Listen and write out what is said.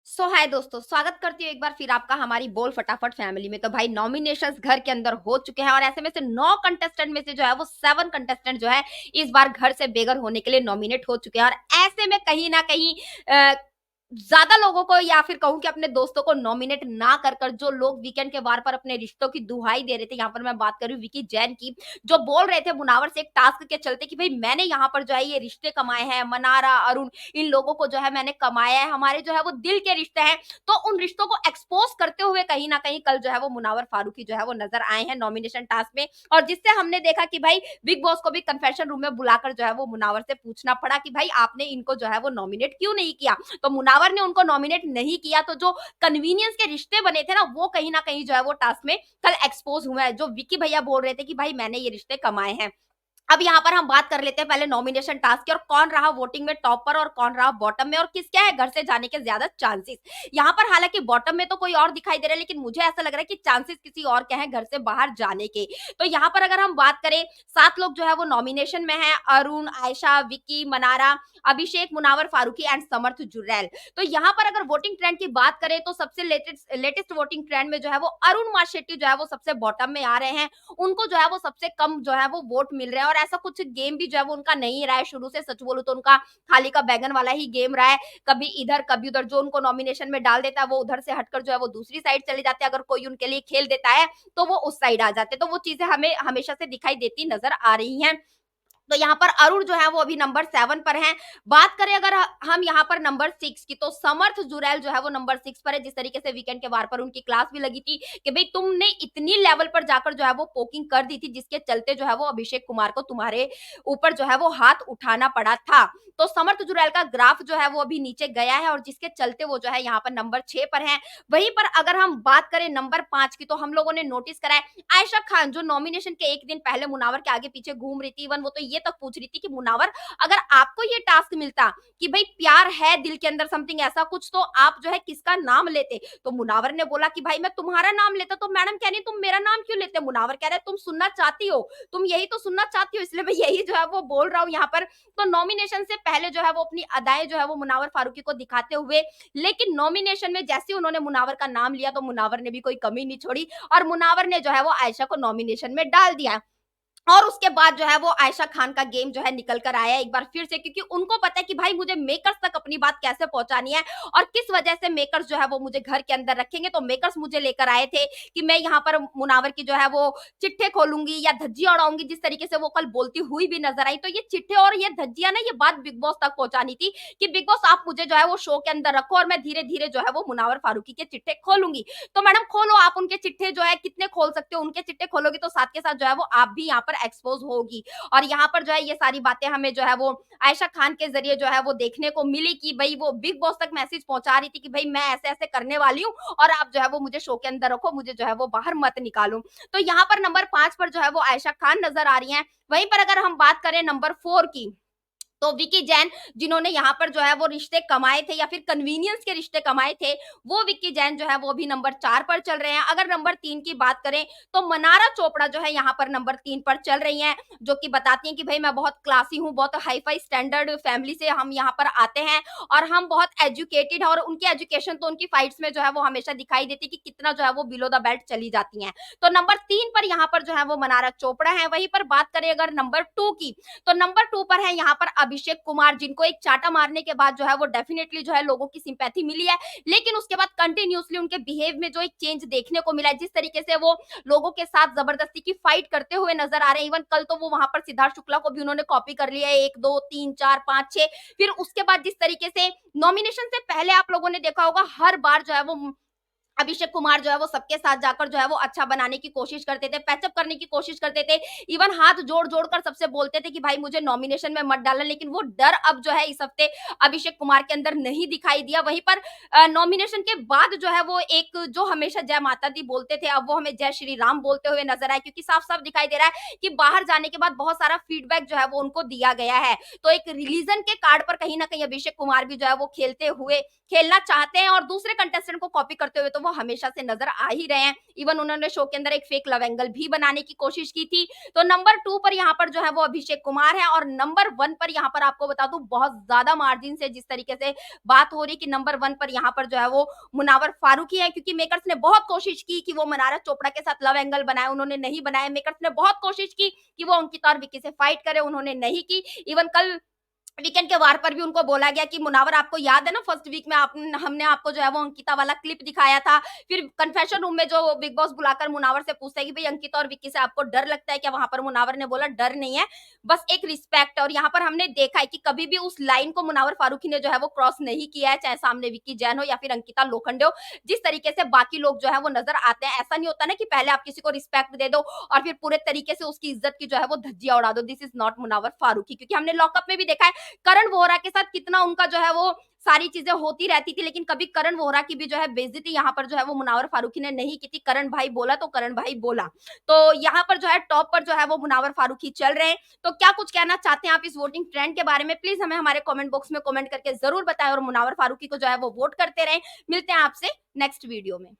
हाय दोस्तों, स्वागत करती हूँ एक बार फिर आपका हमारी बोल फटाफट फैमिली में। तो भाई नॉमिनेशंस घर के अंदर हो चुके हैं और ऐसे में से 9 कंटेस्टेंट में से जो है वो 7 कंटेस्टेंट जो है इस बार घर से बेघर होने के लिए नॉमिनेट हो चुके हैं। और ऐसे में कहीं ना कहीं ज्यादा लोगों को या फिर कहूं कि अपने दोस्तों को नॉमिनेट ना कर कर जो लोग वीकेंड के वार पर अपने रिश्तों की दुहाई दे रहे थे, यहाँ पर मैं बात कर रही हूँ विकी जैन की, जो बोल रहे थे मुनावर से एक टास्क के चलते कि भाई मैंने यहाँ पर जो है ये रिश्ते कमाए हैं, मनारा, अरुण, इन लोगों को जो है मैंने कमाया है, हमारे जो है वो दिल के रिश्ते हैं। तो उन रिश्तों को एक्सपोज करते हुए कहीं ना कहीं कल जो है वो मुनावर फारूकी जो है वो नजर आए हैं नॉमिनेशन टास्क में। और जिससे हमने देखा कि भाई बिग बॉस को भी कन्फेशन रूम में बुलाकर जो है वो मुनावर से पूछना पड़ा कि भाई आपने इनको जो है वो नॉमिनेट क्यों नहीं किया। तो मुनावर ने उनको नॉमिनेट नहीं किया, तो जो कन्वीनियंस के रिश्ते बने थे ना वो कहीं ना कहीं जो है वो टास्क में कल एक्सपोज हुआ है। जो विकी भैया बोल रहे थे कि भाई मैंने ये रिश्ते कमाए हैं। अब यहाँ पर हम बात कर लेते हैं पहले नॉमिनेशन टास्क की, और कौन रहा वोटिंग में टॉप पर और कौन रहा बॉटम में और किसके है घर से जाने के ज्यादा चांसेस। यहाँ पर हालांकि बॉटम में तो कोई और दिखाई दे रहा है, लेकिन मुझे ऐसा लग रहा है कि चांसेस किसी और के हैं घर से बाहर जाने के। तो यहाँ पर अगर हम बात करें, 7 लोग जो है वो नॉमिनेशन में है, अरुण, आयशा, विकी, मनारा, अभिषेक, मुनावर फारूकी एंड समर्थ जुरैल। तो यहाँ पर अगर वोटिंग ट्रेंड की बात करें तो सबसे लेटेस्ट वोटिंग ट्रेंड में जो है वो अरुण माशेट्टी जो है वो सबसे बॉटम में आ रहे हैं। उनको जो है वो सबसे कम जो है वो वोट मिल रहे हैं, और ऐसा कुछ गेम भी जो है वो उनका नहीं रहा है शुरू से। सच बोलूं तो उनका थाली का बैगन वाला ही गेम रहा है, कभी इधर कभी उधर। जो उनको नॉमिनेशन में डाल देता है वो उधर से हटकर जो है वो दूसरी साइड चले जाते हैं, अगर कोई उनके लिए खेल देता है तो वो उस साइड आ जाते हैं। तो वो चीजें हमें हमेशा से दिखाई देती नजर आ रही हैं। तो यहाँ पर अरुण जो है वो अभी नंबर 7 पर हैं। बात करें अगर हम यहाँ पर नंबर 6 की, तो समर्थ जुरैल जो है वो नंबर 6 पर है। जिस तरीके से वीकेंड के वार पर उनकी क्लास भी लगी थी कि भाई तुमने इतनी लेवल पर जाकर जो है वो पोकिंग कर दी थी, जिसके चलते जो है वो अभिषेक कुमार को तुम्हारे ऊपर जो है वो हाथ उठाना पड़ा था। तो समर्थ जुरैल का ग्राफ जो है वो अभी नीचे गया है और जिसके चलते वो जो है यहाँ पर नंबर 6 पर है। वहीं पर अगर हम बात करें नंबर 5 की, तो हम लोगों ने नोटिस करा है आयशा खान, जो नॉमिनेशन के एक दिन पहले मुनावर के आगे पीछे घूम रही थी। इवन वो तो ये तक पूछ रही थी कि मुनावर, अगर आपको ये टास्क मिलता कि भाई प्यार है दिल के अंदर समथिंग ऐसा कुछ, तो आप जो है किसका नाम लेते। तो मुनावर ने बोला कि भाई मैं तुम्हारा नाम लेता। तो मैडम कह रही तुम मेरा नाम क्यों लेते। मुनावर कह रहे तुम सुनना चाहती हो, तुम यही तो सुनना चाहती हो, इसलिए मैं यही जो है वो बोल रहा हूँ यहाँ पर। तो नॉमिनेशन से पहले जो है वो अपनी अदाएं जो है वो मुनावर फारूकी को दिखाते हुए, लेकिन नॉमिनेशन में जैसे उन्होंने मुनावर का नाम लिया तो मुनावर ने भी कोई कमी नहीं छोड़ी और मुनावर ने जो है वो आयशा को नॉमिनेशन में डाल दिया। और उसके बाद जो है वो आयशा खान का गेम जो है निकल कर आया एक बार फिर से, क्योंकि उनको पता है कि भाई मुझे मेकर्स तक अपनी बात कैसे पहुंचानी है और किस वजह से मेकर्स जो है वो मुझे घर के अंदर रखेंगे। तो मेकर्स मुझे लेकर आए थे कि मैं यहाँ पर मुनावर की जो है वो चिट्ठे खोलूंगी या धज्जियां उड़ाऊंगी, जिस तरीके से वो कल बोलती हुई भी नजर आई। तो ये चिट्ठे और ये धज्जियां ना, ये बात बिग बॉस तक पहुंचानी थी कि बिग बॉस आप मुझे जो है वो शो के अंदर रखो और मैं धीरे धीरे जो है वो मुनावर फारूकी के चिट्ठे खोलूंगी। तो मैडम खोलो, आप उनके चिट्ठे जो है कितने खोल सकते हो, उनके चिट्ठे खोलोगी तो साथ के साथ जो है वो आप भी यहाँ पर एक्सपोज होगी। और यहाँ पर जो है ये सारी बातें हमें जो है वो आयशा खान के जरिए जो है वो देखने को मिली कि भाई वो बिग बॉस तक मैसेज पहुंचा रही थी कि भाई मैं ऐसे ऐसे करने वाली हूँ और आप जो है वो मुझे शो के अंदर रखो, मुझे जो है वो बाहर मत निकालो। तो यहाँ पर नंबर 5 पर जो है वो आयशा खान नजर आ रही है। वहीं पर अगर हम बात करें नंबर 4 की, तो विकी जैन, जिन्होंने यहाँ पर जो है वो रिश्ते कमाए थे या फिर कन्वीनियंस के रिश्ते कमाए थे, वो विकी जैन जो है वो भी नंबर 4 पर चल रहे हैं। अगर नंबर 3 की बात करें तो मनारा चोपड़ा जो है यहाँ पर नंबर 3 पर चल रही हैं, जो कि बताती हैं कि भाई मैं बहुत क्लासी हूँ, बहुत हाई फाई स्टैंडर्ड फैमिली से हम यहाँ पर आते हैं और हम बहुत एजुकेटेड हैं। और उनकी एजुकेशन तो उनकी फाइट्स में जो है वो हमेशा दिखाई देती कि कितना जो है वो बिलो द बेल्ट चली जाती हैं। तो नंबर 3 पर यहाँ पर जो है वो मनारा चोपड़ा है। वहीं पर बात करें अगर नंबर 2 की, तो नंबर 2 पर है यहाँ पर अभिषेक कुमार, जिनको एक चाटा मारने के बाद जो है वो डेफिनेटली जो है लोगों की सिंपैथी मिली है, लेकिन उसके बाद कंटिन्यूअसली उनके बिहेव में जो एक चेंज देखने को मिला है, जिस तरीके से वो लोगों के साथ जबरदस्ती की फाइट करते हुए नजर आ रहे हैं। इवन कल तो वो वहां पर सिद्धार्थ शुक्ला को भी उन्होंने कॉपी कर लिया है, 1 2 3 4 5 6। फिर उसके बाद जिस तरीके से नॉमिनेशन से पहले आप लोगों ने देखा होगा, हर बार जो है वो अभिषेक कुमार जो है वो सबके साथ जाकर जो है वो अच्छा बनाने की कोशिश करते थे, पैचअप करने की कोशिश करते थे। इवन हाथ जोड़-जोड़ कर सबसे बोलते थे कि भाई मुझे नॉमिनेशन में मत डालना, लेकिन वो डर अब जो है इस हफ्ते अभिषेक कुमार के अंदर नहीं दिखाई दिया। वहीं पर नॉमिनेशन के बाद जो है वो एक जो हमेशा जय माता दी बोलते थे, अब वो हमें जय श्री राम बोलते हुए नजर आए, क्योंकि साफ-साफ दिखाई दे रहा है कि बाहर जाने के बाद बहुत सारा फीडबैक जो है वो उनको दिया गया है। तो एक रिलीजन के कार्ड पर कहीं न कहीं अभिषेक कुमार भी जो है वो खेलते हुए खेलना चाहते हैं और दूसरे कंटेस्टेंट को कॉपी करते हुए तो वो हमेशा से नजर आ ही रहे हैं। इवन उन्होंने शो के अंदर एक फेक लव एंगल भी बनाने की कोशिश की थी। तो नंबर 2 पर यहाँ पर जो है वो अभिषेक कुमार है, और नंबर 1 पर यहाँ पर आपको बता दूं बहुत ज्यादा मार्जिन से जिस तरीके से बात हो रही कि नंबर 1 पर यहाँ पर जो है वो मुनावर फारूकी है, क्योंकि मेकर्स ने बहुत कोशिश की कि वो मनारा चोपड़ा के साथ लव एंगल बनाए, उन्होंने नहीं बनाया। मेकर्स ने बहुत कोशिश की कि वो अंकिता और विक्की से फाइट करे, उन्होंने नहीं की। इवन कल वीकेंड के वार पर भी उनको बोला गया कि मुनावर आपको याद है ना फर्स्ट वीक में हमने आपको जो है वो अंकिता वाला क्लिप दिखाया था। फिर कन्फेशन रूम में जो बिग बॉस बुलाकर मुनावर से पूछता है कि भाई अंकिता और विक्की से आपको डर लगता है क्या? वहां पर मुनावर ने बोला डर नहीं है, बस एक रिस्पेक्ट। और यहाँ पर हमने देखा है कि कभी भी उस लाइन को मुनावर फारूकी ने जो है वो क्रॉस नहीं किया है, चाहे सामने विक्की जैन हो या फिर अंकिता लोखंडे हो। जिस तरीके से बाकी लोग जो है वो नजर आते हैं, ऐसा नहीं होता ना कि पहले आप किसी को रिस्पेक्ट दे दो और फिर पूरे तरीके से उसकी इज्जत की जो है वो धज्जियां उड़ा दो। This is not Munawar Faruqui, क्योंकि हमने लॉकअप में भी देखा है करण वोहरा के साथ कितना उनका जो है वो सारी चीजें होती रहती थी, लेकिन कभी करण वोहरा की भी जो है बेइज्जती यहाँ पर जो है वो मुनावर फारूकी ने नहीं की थी। करण भाई बोला तो करण भाई बोला। तो यहाँ पर जो है टॉप पर जो है वो मुनावर फारूकी चल रहे हैं। तो क्या कुछ कहना चाहते हैं आप इस वोटिंग ट्रेंड के बारे में? प्लीज हमें हमारे कमेंट बॉक्स में कमेंट करके जरूर बताएं और मुनावर फारूकी को जो है वो वोट करते रहें। मिलते हैं आपसे नेक्स्ट वीडियो में।